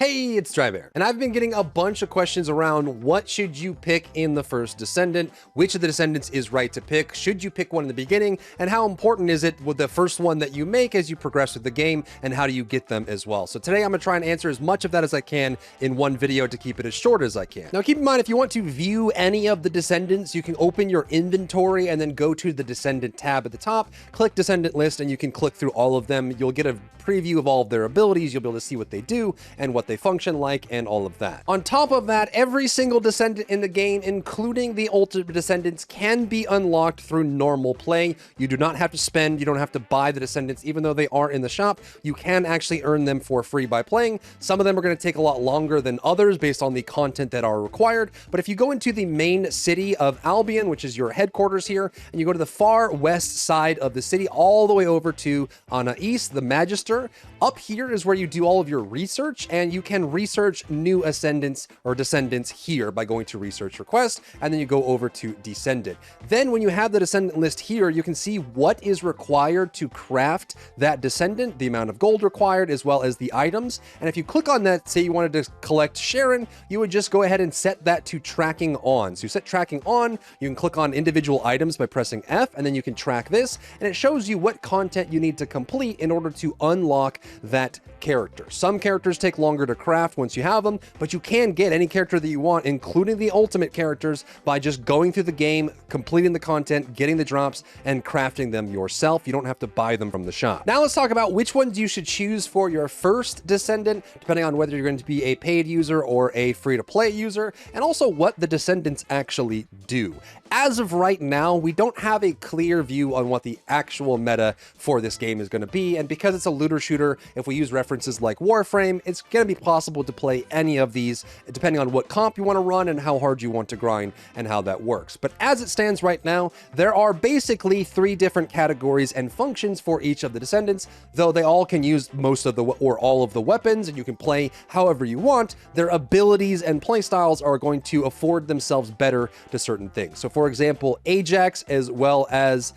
Hey, it's Drybear, and I've been getting a bunch of questions around what should you pick in the First Descendant, which of the Descendants is right to pick, should you pick one in the beginning, and how important is it with the first one that you make as you progress through the game, and how do you get them as well. So today I'm going to try and answer as much of that as I can in one video to keep it as short as I can. Now keep in mind, if you want to view any of the Descendants, you can open your inventory and then go to the Descendant tab at the top, click Descendant List, and you can click through all of them. You'll get a preview of all of their abilities, you'll be able to see what they do and what they function like and all of that. On top of that, every single Descendant in the game, including the Ultimate Descendants, can be unlocked through normal play. You do not have to spend, you don't have to buy the Descendants, even though they are in the shop. You can actually earn them for free by playing. Some of them are going to take a lot longer than others based on the content that are required, but if you go into the main city of Albion, which is your headquarters here, and you go to the far west side of the city, all the way over to Anais, the Magister, up here is where you do all of your research, and you can research new Ascendants or Descendants here by going to Research Request, and then you go over to Descendant. Then when you have the Descendant list here, you can see what is required to craft that Descendant, the amount of gold required, as well as the items. And if you click on that, say you wanted to collect Sharen, you would just go ahead and set that to tracking on. So you set tracking on, you can click on individual items by pressing F, and then you can track this, and it shows you what content you need to complete in order to unlock that character. Some characters take longer to craft once you have them, but you can get any character that you want, including the ultimate characters, by just going through the game, completing the content, getting the drops, and crafting them yourself. You don't have to buy them from the shop. Now let's talk about which ones you should choose for your first Descendant, depending on whether you're going to be a paid user or a free-to-play user, and also what the Descendants actually do. As of right now, we don't have a clear view on what the actual meta for this game is going to be, and because it's a looter shooter, if we use references like Warframe, it's going to be possible to play any of these depending on what comp you want to run and how hard you want to grind and how that works. But as it stands right now, there are basically 3 different categories and functions for each of the Descendants, though they all can use most of the or all of the weapons, and you can play however you want. Their abilities and playstyles are going to afford themselves better to certain things. So for example, Ajax as well as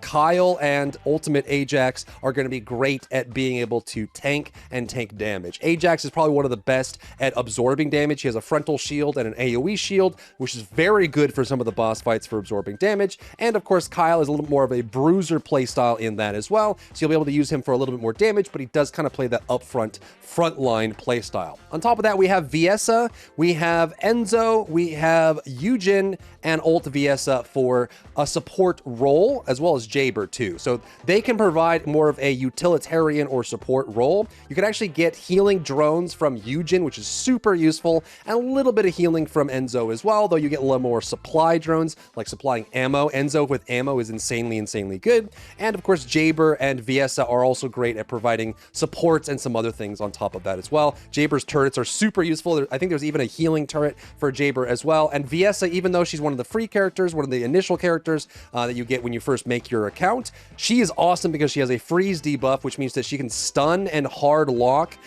Kyle and Ultimate Ajax are going to be great at being able to tank and take damage. Ajax is probably one of the best at absorbing damage. He has a frontal shield and an AoE shield, which is very good for some of the boss fights for absorbing damage. And of course, Kyle is a little bit more of a bruiser playstyle in that as well. So you'll be able to use him for a little bit more damage, but he does kind of play that upfront frontline playstyle. On top of that, we have Viessa, we have Enzo, we have Yujin, and Ult Viessa for a support role, as well as Jayber too. So they can provide more of a utilitarian or support role. You can actually get healing drones from Yujin, which is super useful, and a little bit of healing from Enzo as well, though you get a little more supply drones, like supplying ammo. Enzo with ammo is insanely good. And of course, Jayber and Viessa are also great at providing supports and some other things on top of that as well. Jayber's turrets are super useful. I think there's even a healing turret for Jayber as well. And Viessa, even though she's one of the free characters, one of the initial characters that you get when you first make your account, she is awesome because she has a freeze debuff, which means that she can stun and hard lock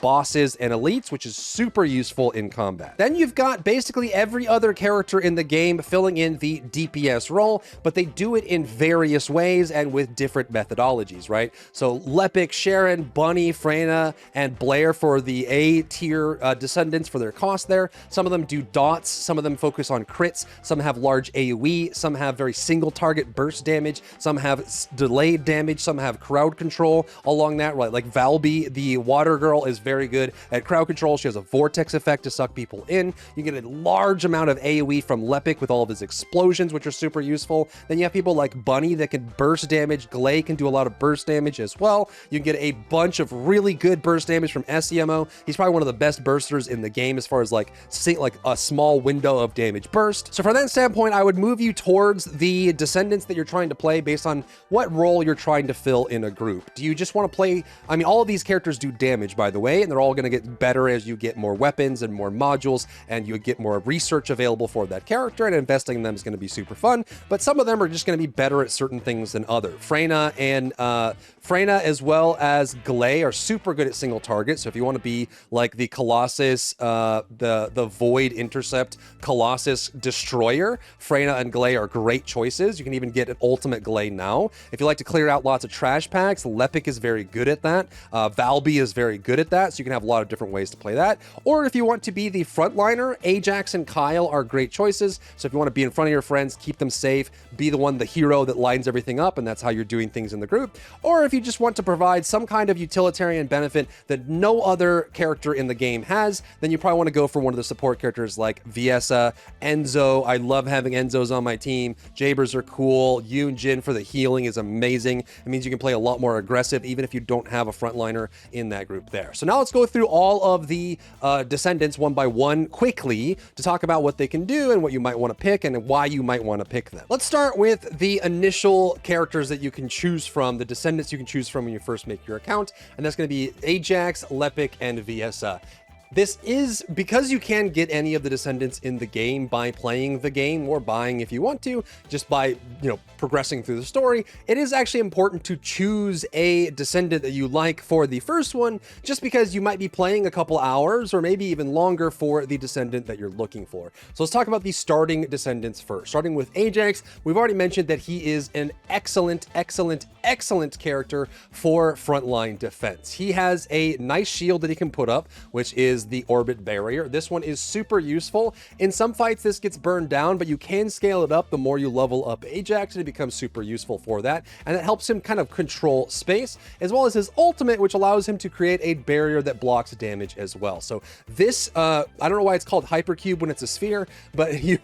bosses and elites, which is super useful in combat. Then you've got basically every other character in the game filling in the DPS role, but they do it in various ways and with different methodologies, right? So Lepic, Sharen, Bunny, Freyna, and Blair for the A tier Descendants for their cost there. Some of them do dots, some of them focus on crits, some have large AoE, some have very single target burst damage, some have delayed damage, some have crowd control along that, right? Like Valby, the water girl, is very good at crowd control. She has a vortex effect to suck people in. You get a large amount of AoE from Lepic with all of his explosions, which are super useful. Then you have people like Bunny that can burst damage. Gley can do a lot of burst damage as well. You can get a bunch of really good burst damage from Esiemo. He's probably one of the best bursters in the game as far as like a small window of damage burst. So from that standpoint, I would move you towards the Descendants that you're trying to play based on what role you're trying to fill in a group. Do you just want to play, I mean, all of these characters do damage, by the way, and they're all going to get better as you get more weapons and more modules, and you get more research available for that character, and investing in them is going to be super fun, but some of them are just going to be better at certain things than others. Freyna as well as Gley are super good at single target, so if you want to be like the Colossus, the Void Intercept Colossus Destroyer, Freyna and Gley are great choices. You can even get an ultimate Gley now. If you like to clear out lots of trash packs, Lepic is very good at that. Valby is very good at that, so you can have a lot of different ways to play that. Or if you want to be the frontliner, Ajax and Kyle are great choices. So if you want to be in front of your friends, keep them safe, be the hero that lines everything up, and that's how you're doing things in the group. Or if you just want to provide some kind of utilitarian benefit that no other character in the game has, then you probably want to go for one of the support characters like Viessa, Enzo. I love having Enzos on my team. Jaybers are cool. Yujin for the healing is amazing. It means you can play a lot more aggressive even if you don't have a frontliner in that group there. So now let's go through all of the Descendants one by one quickly to talk about what they can do and what you might want to pick and why you might want to pick them. Let's start with the initial characters that you can choose from, the Descendants you can choose from when you first make your account, and that's going to be Ajax, Lepic, and Viessa. This is because you can get any of the Descendants in the game by playing the game or buying if you want to, just by, progressing through the story. It is actually important to choose a Descendant that you like for the first one, just because you might be playing a couple hours or maybe even longer for the Descendant that you're looking for. So let's talk about the starting Descendants first. Starting with Ajax, we've already mentioned that he is an excellent character for frontline defense. He has a nice shield that he can put up, which is the orbit barrier. This one is super useful. In some fights this gets burned down, but you can scale it up the more you level up Ajax, and it becomes super useful for that, and it helps him kind of control space, as well as his ultimate, which allows him to create a barrier that blocks damage as well. So this I don't know why it's called hypercube when it's a sphere, but you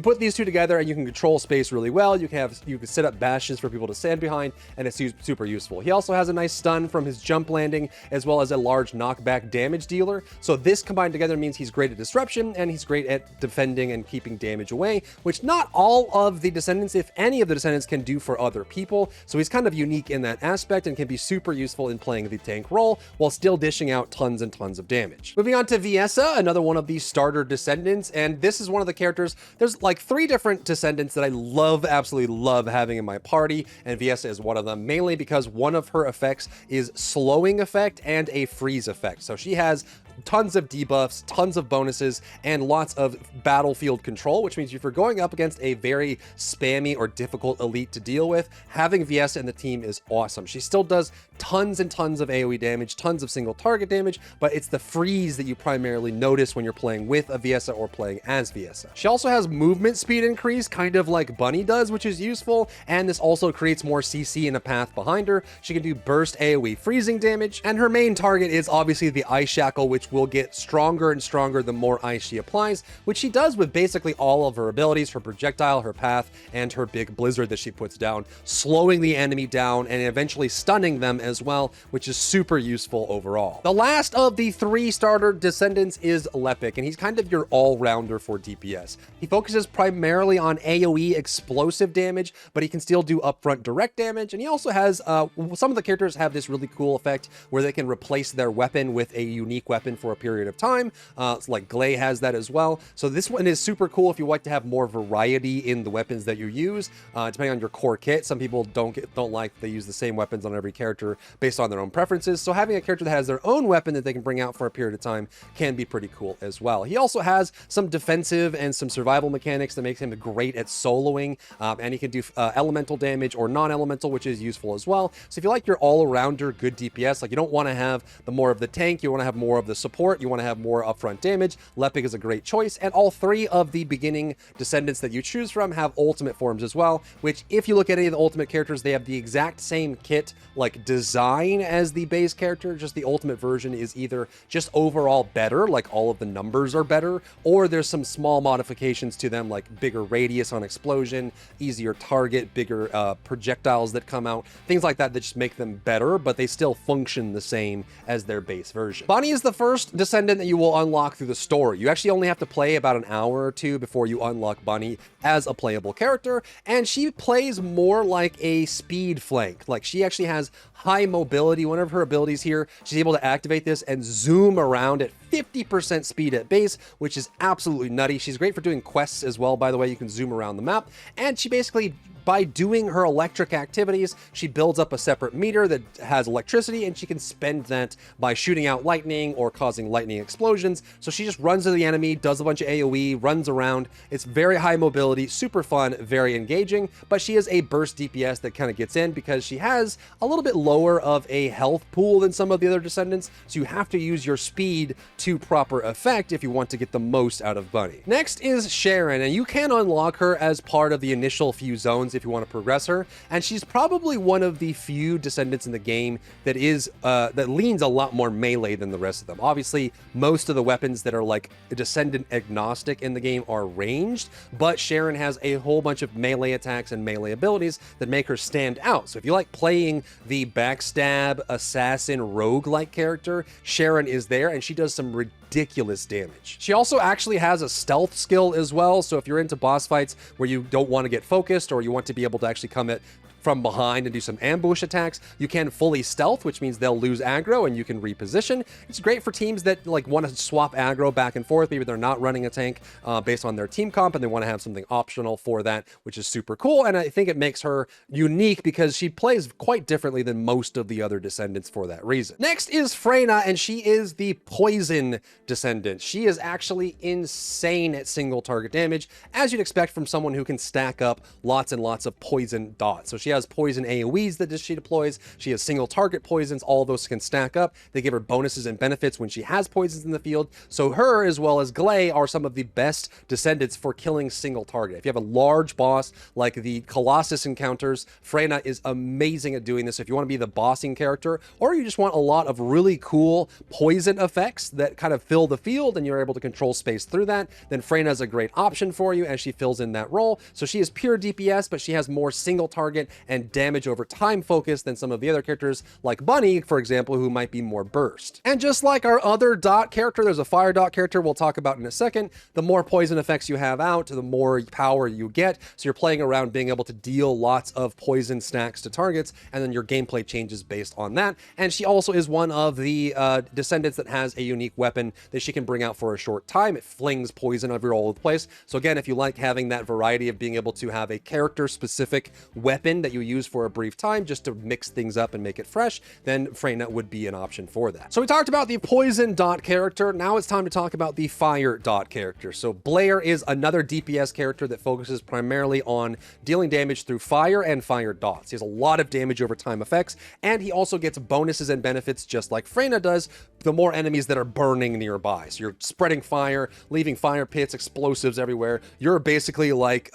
put these two together and you can control space really well. You can set up bastions for people to stand behind, and it's super useful. He also has a nice stun from his jump landing, as well as a large knockback damage dealer. So this combined together means he's great at disruption, and he's great at defending and keeping damage away, which not all of the Descendants, if any of the Descendants, can do for other people. So he's kind of unique in that aspect and can be super useful in playing the tank role while still dishing out tons and tons of damage. Moving on to Viessa, another one of the starter Descendants, and this is one of the characters. There's like 3 different Descendants that I absolutely love having in my party, and Viessa is one of them, mainly because one of her effects is slowing effect and a freeze effect. So she has tons of debuffs, tons of bonuses, and lots of battlefield control, which means if you're going up against a very spammy or difficult elite to deal with, having Viessa in the team is awesome. She still does tons and tons of AoE damage, tons of single target damage, but it's the freeze that you primarily notice when you're playing with a Viessa or playing as Viessa. She also has movement speed increase, kind of like Bunny does, which is useful, and this also creates more CC in a path behind her. She can do burst AoE freezing damage, and her main target is obviously the Ice Shackle, which will get stronger and stronger the more ice she applies, which she does with basically all of her abilities, her projectile, her path, and her big blizzard that she puts down, slowing the enemy down and eventually stunning them as well, which is super useful overall. The last of the 3 starter Descendants is Lepic, and he's kind of your all-rounder for DPS. He focuses primarily on AoE explosive damage, but he can still do upfront direct damage, and he also has some of the characters have this really cool effect where they can replace their weapon with a unique weapon for a period of time. Like Gley has that as well. So this one is super cool if you like to have more variety in the weapons that you use, depending on your core kit. Some people don't like they use the same weapons on every character based on their own preferences. So having a character that has their own weapon that they can bring out for a period of time can be pretty cool as well. He also has some defensive and some survival mechanics that makes him great at soloing, and he can do elemental damage or non-elemental, which is useful as well. So if you like your all-arounder good DPS, like you don't want to have the more of the tank, you want to have more of the support, you want to have more upfront damage, Lepic is a great choice. And all 3 of the beginning Descendants that you choose from have ultimate forms as well, which if you look at any of the ultimate characters, they have the exact same kit like design as the base character, just the ultimate version is either just overall better, like all of the numbers are better, or there's some small modifications to them like bigger radius on explosion, easier target, bigger projectiles that come out, things like that just make them better, but they still function the same as their base version. Bonnie is the first Descendant that you will unlock through the story. You actually only have to play about an hour or 2 before you unlock Bunny as a playable character, and she plays more like a speed flank. Like she actually has high mobility. One of her abilities here, she's able to activate this and zoom around at 50% speed at base, which is absolutely nutty. She's great for doing quests as well, by the way. You can zoom around the map, and she basically, by doing her electric activities, she builds up a separate meter that has electricity, and she can spend that by shooting out lightning or causing lightning explosions. So she just runs to the enemy, does a bunch of AoE, runs around. It's very high mobility, super fun, very engaging, but she is a burst DPS that kind of gets in because she has a little bit lower of a health pool than some of the other Descendants, so you have to use your speed to proper effect if you want to get the most out of Bunny. Next is Sharen, and you can unlock her as part of the initial few zones if you want to progress her, and she's probably one of the few Descendants in the game that is that leans a lot more melee than the rest of them. Obviously, most of the weapons that are like Descendant agnostic in the game are ranged, but Sharen has a whole bunch of melee attacks and melee abilities that make her stand out. So if you like playing the backstab, assassin, rogue-like character, Sharen is there, and she does some ridiculous damage. She also actually has a stealth skill as well, so if you're into boss fights where you don't want to get focused or you want to be able to actually come at from behind and do some ambush attacks, you can fully stealth, which means they'll lose aggro and you can reposition. It's great for teams that like want to swap aggro back and forth. Maybe they're not running a tank based on their team comp and they want to have something optional for that, which is super cool. And I think it makes her unique because she plays quite differently than most of the other Descendants for that reason. Next is Freyna, and she is the poison Descendant. She is actually insane at single target damage, as you'd expect from someone who can stack up lots and lots of poison dots. So she has poison AoEs that she deploys. She has single target poisons. All of those can stack up. They give her bonuses and benefits when she has poisons in the field. So her, as well as Gley, are some of the best Descendants for killing single target. If you have a large boss like the Colossus encounters, Freyna is amazing at doing this. If you want to be the bossing character, or you just want a lot of really cool poison effects that kind of fill the field and you're able to control space through that, then Freyna is a great option for you as she fills in that role. So she is pure DPS, but she has more single target and damage over time focus than some of the other characters like Bunny, for example, who might be more burst. And just like our other dot character, there's a fire dot character we'll talk about in a second. The more poison effects you have out, the more power you get. So you're playing around being able to deal lots of poison stacks to targets, and then your gameplay changes based on that. And she also is one of the Descendants that has a unique weapon that she can bring out for a short time. It flings poison over all over the place. So again, if you like having that variety of being able to have a character-specific weapon that you use for a brief time just to mix things up and make it fresh, then Freyna would be an option for that. So we talked about the poison dot character. Now it's time to talk about the fire dot character. So Blair is another DPS character that focuses primarily on dealing damage through fire and fire dots. He has a lot of damage over time effects, and he also gets bonuses and benefits just like Freyna does, the more enemies that are burning nearby. So you're spreading fire, leaving fire pits, explosives everywhere. You're basically like,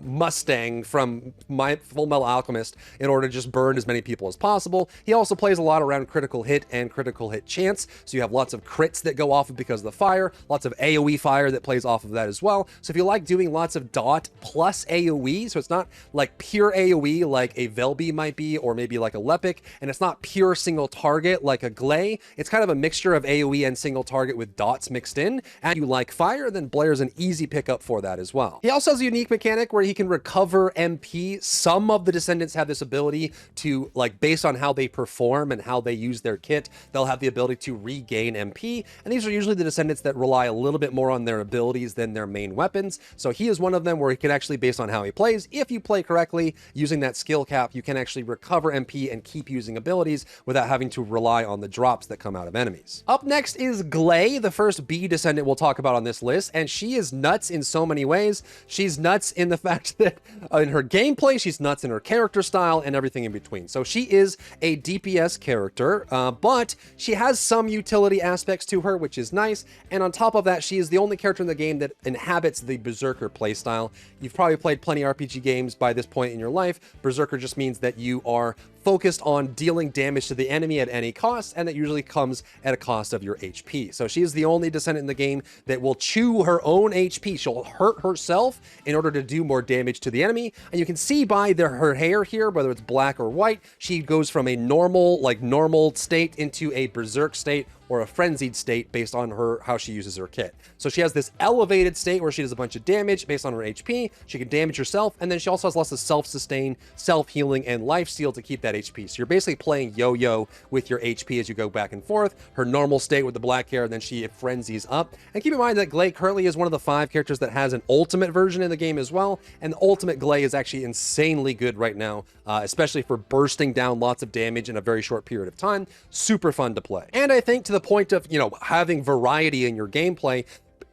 Mustang from my Full Metal Alchemist in order to just burn as many people as possible. He also plays a lot around critical hit and critical hit chance. So you have lots of crits that go off of because of the fire, lots of AoE fire that plays off of that as well. So if you like doing lots of dot plus AoE, so it's not like pure AoE like a Valby might be, or maybe like a Lepic, and it's not pure single target like a Gley. It's kind of a mixture of AoE and single target with dots mixed in. And you like fire, then Blair's an easy pickup for that as well. He also has a unique mechanic where he can recover MP. Some of the Descendants have this ability to, like, based on how they perform and how they use their kit, they'll have the ability to regain MP. And these are usually the Descendants that rely a little bit more on their abilities than their main weapons. So he is one of them where he can actually, based on how he plays, if you play correctly using that skill cap, you can actually recover MP and keep using abilities without having to rely on the drops that come out of enemies. Up next is Gley, the first B Descendant we'll talk about on this list, and she is nuts in so many ways. She's nuts in the fact that in her gameplay, she's nuts in her character style and everything in between. So she is a DPS character, but she has some utility aspects to her, which is nice. And on top of that, she is the only character in the game that inhabits the Berserker playstyle. You've probably played plenty of RPG games by this point in your life. Berserker just means that you are focused on dealing damage to the enemy at any cost, and that usually comes at a cost of your HP. So she is the only Descendant in the game that will chew her own HP. She'll hurt herself in order to do more damage to the enemy, and you can see by her hair here, whether it's black or white, she goes from a normal state into a berserk state or a frenzied state based on how she uses her kit. So she has this elevated state where she does a bunch of damage based on her HP. She can damage herself, and then she also has lots of self-sustain, self-healing, and life steal to keep that HP. So you're basically playing yo-yo with your HP as you go back and forth. Her normal state with the black hair, and then she frenzies up. And keep in mind that Gley currently is one of the 5 characters that has an ultimate version in the game as well, and the ultimate Gley is actually insanely good right now, especially for bursting down lots of damage in a very short period of time. Super fun to play. And I think to the point of, you know, having variety in your gameplay,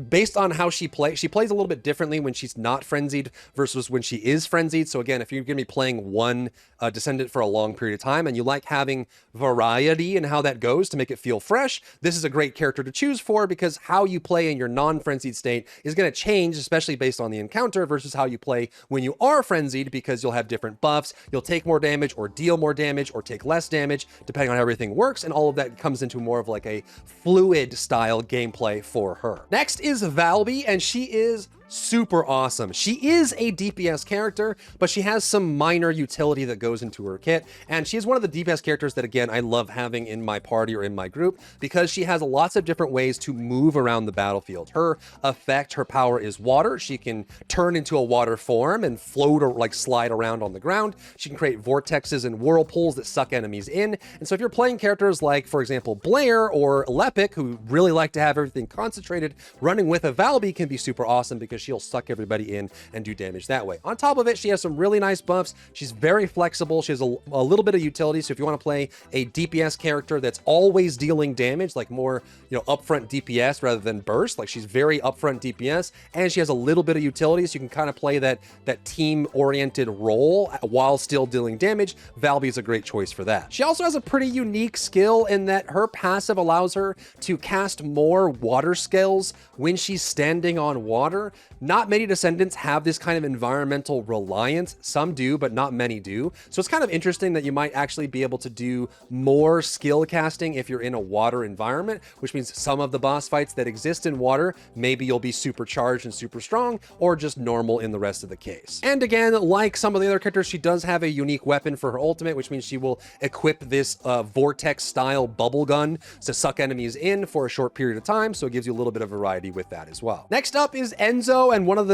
based on how she plays a little bit differently when she's not frenzied versus when she is frenzied. So again, if you're going to be playing one Descendant for a long period of time and you like having variety in how that goes to make it feel fresh, this is a great character to choose for, because how you play in your non-frenzied state is going to change, especially based on the encounter, versus how you play when you are frenzied, because you'll have different buffs. You'll take more damage or deal more damage or take less damage depending on how everything works, and all of that comes into more of like a fluid style gameplay for her. Next is Valby, and she is super awesome. She is a DPS character, but she has some minor utility that goes into her kit, and she's one of the DPS characters that, again, I love having in my party or in my group, because she has lots of different ways to move around the battlefield. Her effect, her power is water. She can turn into a water form and float or like slide around on the ground. She can create vortexes and whirlpools that suck enemies in. And so if you're playing characters like, for example, Blair or Lepic, who really like to have everything concentrated, running with a Valby can be super awesome, because she'll suck everybody in and do damage that way. On top of it, she has some really nice buffs. She's very flexible. She has a little bit of utility. So if you want to play a DPS character that's always dealing damage, like more, you know, upfront DPS rather than burst, like she's very upfront DPS, and she has a little bit of utility, so you can kind of play that team-oriented role while still dealing damage. Valby is a great choice for that. She also has a pretty unique skill in that her passive allows her to cast more water skills when she's standing on water. Not many Descendants have this kind of environmental reliance. Some do, but not many do. So it's kind of interesting that you might actually be able to do more skill casting if you're in a water environment, which means some of the boss fights that exist in water, maybe you'll be supercharged and super strong, or just normal in the rest of the case. And again, like some of the other characters, she does have a unique weapon for her ultimate, which means she will equip this vortex style bubble gun to suck enemies in for a short period of time. So it gives you a little bit of variety with that as well. Next up is Enzo, and one of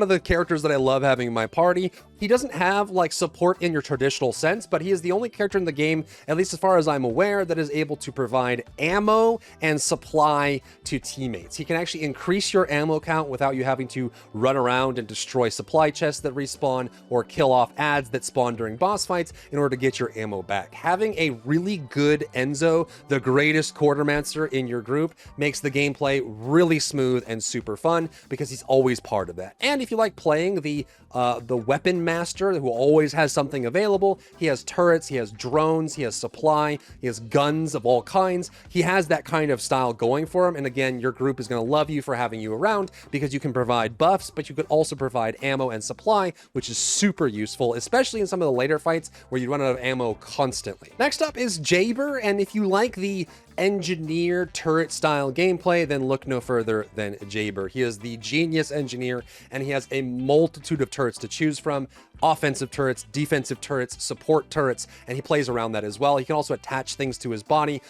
the characters that I love having in my party. He doesn't have like support in your traditional sense, but he is the only character in the game, at least as far as I'm aware, that is able to provide ammo and supply to teammates. He can actually increase your ammo count without you having to run around and destroy supply chests that respawn or kill off adds that spawn during boss fights in order to get your ammo back. Having a really good Enzo, the greatest quartermaster in your group, makes the gameplay really smooth and super fun, because he's always part of that. And if you like playing the weapon master who always has something available, he has turrets, he has drones, he has supply, he has guns of all kinds. He has that kind of style going for him. And again, your group is going to love you for having you around, because you can provide buffs, but you could also provide ammo and supply, which is super useful, especially in some of the later fights where you run out of ammo constantly. Next up is Jayber, and if you like the engineer turret style gameplay, then look no further than Jayber. He is the genius engineer, and he has a multitude of turrets to choose from: offensive turrets, defensive turrets, support turrets, and he plays around that as well. He can also attach things to his body,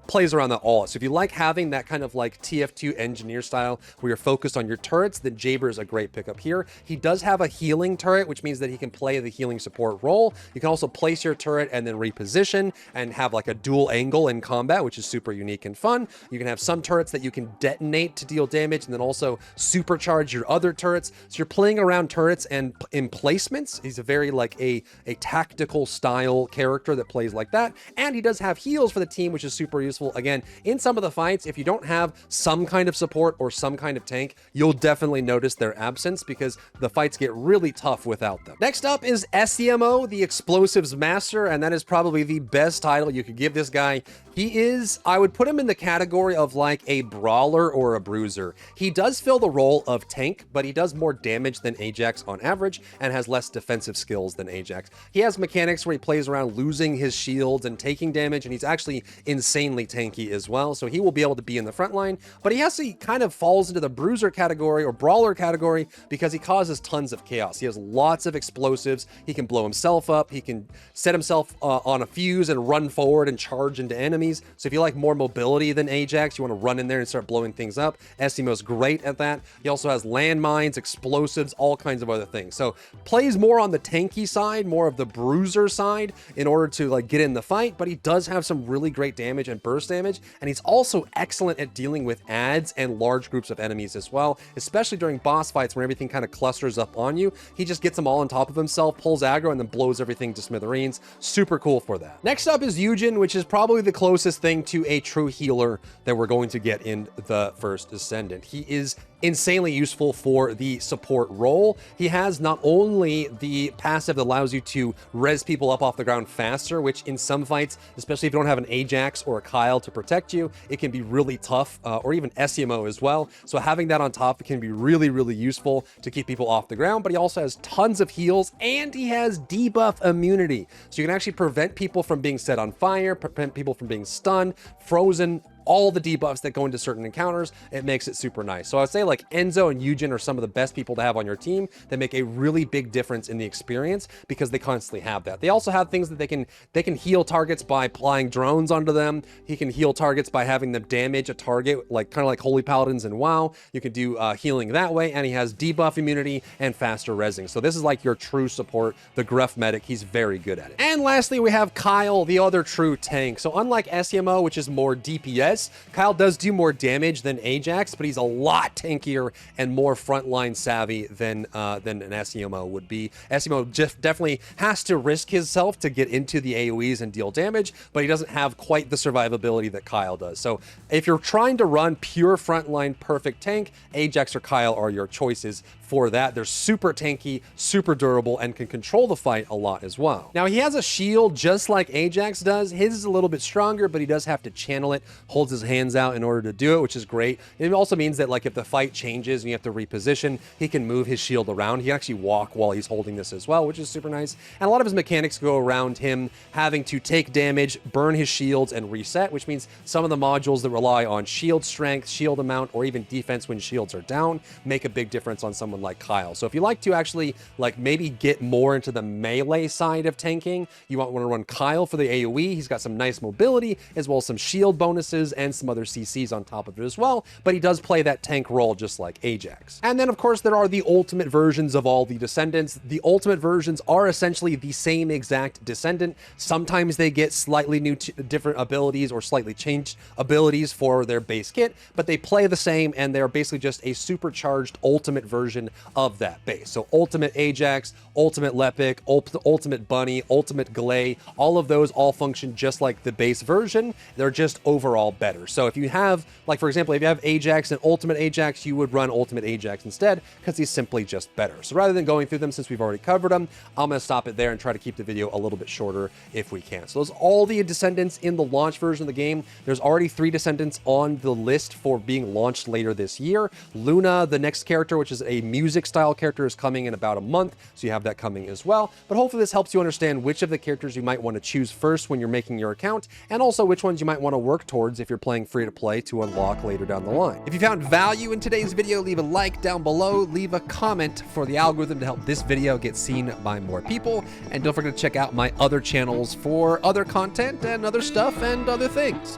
plays around that all. So if you like having that kind of like TF2 engineer style where you're focused on your turrets, then Jayber is a great pickup here. He does have a healing turret, which means that he can play the healing support role. You can also place your turret and then reposition and have like a dual angle in combat, which is super unique and fun. You can have some turrets that you can detonate to deal damage and then also supercharge your other turrets. So you're playing around turrets and emplacements. He's a very like a tactical style character that plays like that. And he does have heals for the team, which is super useful. Again, in some of the fights, if you don't have some kind of support or some kind of tank, you'll definitely notice their absence, because the fights get really tough without them. Next up is Esiemo, the explosives master, and that is probably the best title you could give this guy. He is, I would put him in the category of like a brawler or a bruiser. He does fill the role of tank, but he does more damage than Ajax on average and has less defensive skills than Ajax. He has mechanics where he plays around losing his shields and taking damage, and he's actually insanely tanky as well, so he will be able to be in the front line, but he kind of falls into the bruiser category or brawler category because he causes tons of chaos. He has lots of explosives. He can blow himself up. He can set himself on a fuse and run forward and charge into enemies. enemies. So if you like more mobility than Ajax, you want to run in there and start blowing things up, Esiemo's great at that. He also has landmines, explosives, all kinds of other things. So plays more on the tanky side, more of the bruiser side in order to like get in the fight, but he does have some really great damage and burst damage, and he's also excellent at dealing with adds and large groups of enemies as well, especially during boss fights when everything kind of clusters up on you. He just gets them all on top of himself, pulls aggro, and then blows everything to smithereens. Super cool for that. Next up is Yujin, which is probably the closest thing to a true healer that we're going to get in the First Descendant. He is insanely useful for the support role. He has not only the passive that allows you to res people up off the ground faster, which in some fights, especially if you don't have an Ajax or a Kyle to protect you, it can be really tough, or even Esiemo as well. So having that on top can be really, really useful to keep people off the ground, but he also has tons of heals and he has debuff immunity. So you can actually prevent people from being set on fire, prevent people from being stunned, frozen, all the debuffs that go into certain encounters. It makes it super nice. So I would say like Enzo and Yujin are some of the best people to have on your team that make a really big difference in the experience because they constantly have that. They also have things that they can heal targets by applying drones onto them. He can heal targets by having them damage a target, like kind of like Holy Paladins in WoW. You can do healing that way, and he has debuff immunity and faster resing. So this is like your true support, the Gruff medic. He's very good at it. And lastly, we have Kyle, the other true tank. So unlike Esiemo, which is more DPS, Kyle does do more damage than Ajax, but he's a lot tankier and more frontline savvy than an Esiemo would be. Esiemo definitely has to risk himself to get into the AoEs and deal damage, but he doesn't have quite the survivability that Kyle does. So if you're trying to run pure frontline perfect tank, Ajax or Kyle are your choices for that. They're super tanky, super durable, and can control the fight a lot as well. Now he has a shield just like Ajax does. His is a little bit stronger, but he does have to channel it, holds his hands out in order to do it, which is great. It also means that like if the fight changes and you have to reposition, he can move his shield around. He can actually walk while he's holding this as well, which is super nice. And a lot of his mechanics go around him having to take damage, burn his shields, and reset, which means some of the modules that rely on shield strength, shield amount, or even defense when shields are down make a big difference on someone like Kyle. So if you like to actually like maybe get more into the melee side of tanking, you want to run Kyle for the AoE. He's got some nice mobility as well as some shield bonuses and some other CCs on top of it as well, but he does play that tank role just like Ajax. And then of course there are the ultimate versions of all the Descendants. The ultimate versions are essentially the same exact Descendant. Sometimes they get slightly new different abilities or slightly changed abilities for their base kit, but they play the same and they're basically just a supercharged ultimate version of that base. So ultimate Ajax, ultimate Lepic, ultimate Bunny, ultimate Gley, all of those all function just like the base version. They're just overall better. So if you have, like for example, if you have Ajax and ultimate Ajax, you would run ultimate Ajax instead because he's simply just better. So rather than going through them, since we've already covered them, I'm going to stop it there and try to keep the video a little bit shorter if we can. So those are all the Descendants in the launch version of the game. There's already 3 Descendants on the list for being launched later this year. Luna, the next character, which is a music style character, is coming in about a month, so you have that coming as well. But hopefully this helps you understand which of the characters you might want to choose first when you're making your account, and also which ones you might want to work towards if you're playing free to play to unlock later down the line. If you found value in today's video, leave a like down below, leave a comment for the algorithm to help this video get seen by more people, and don't forget to check out my other channels for other content and other stuff and other things.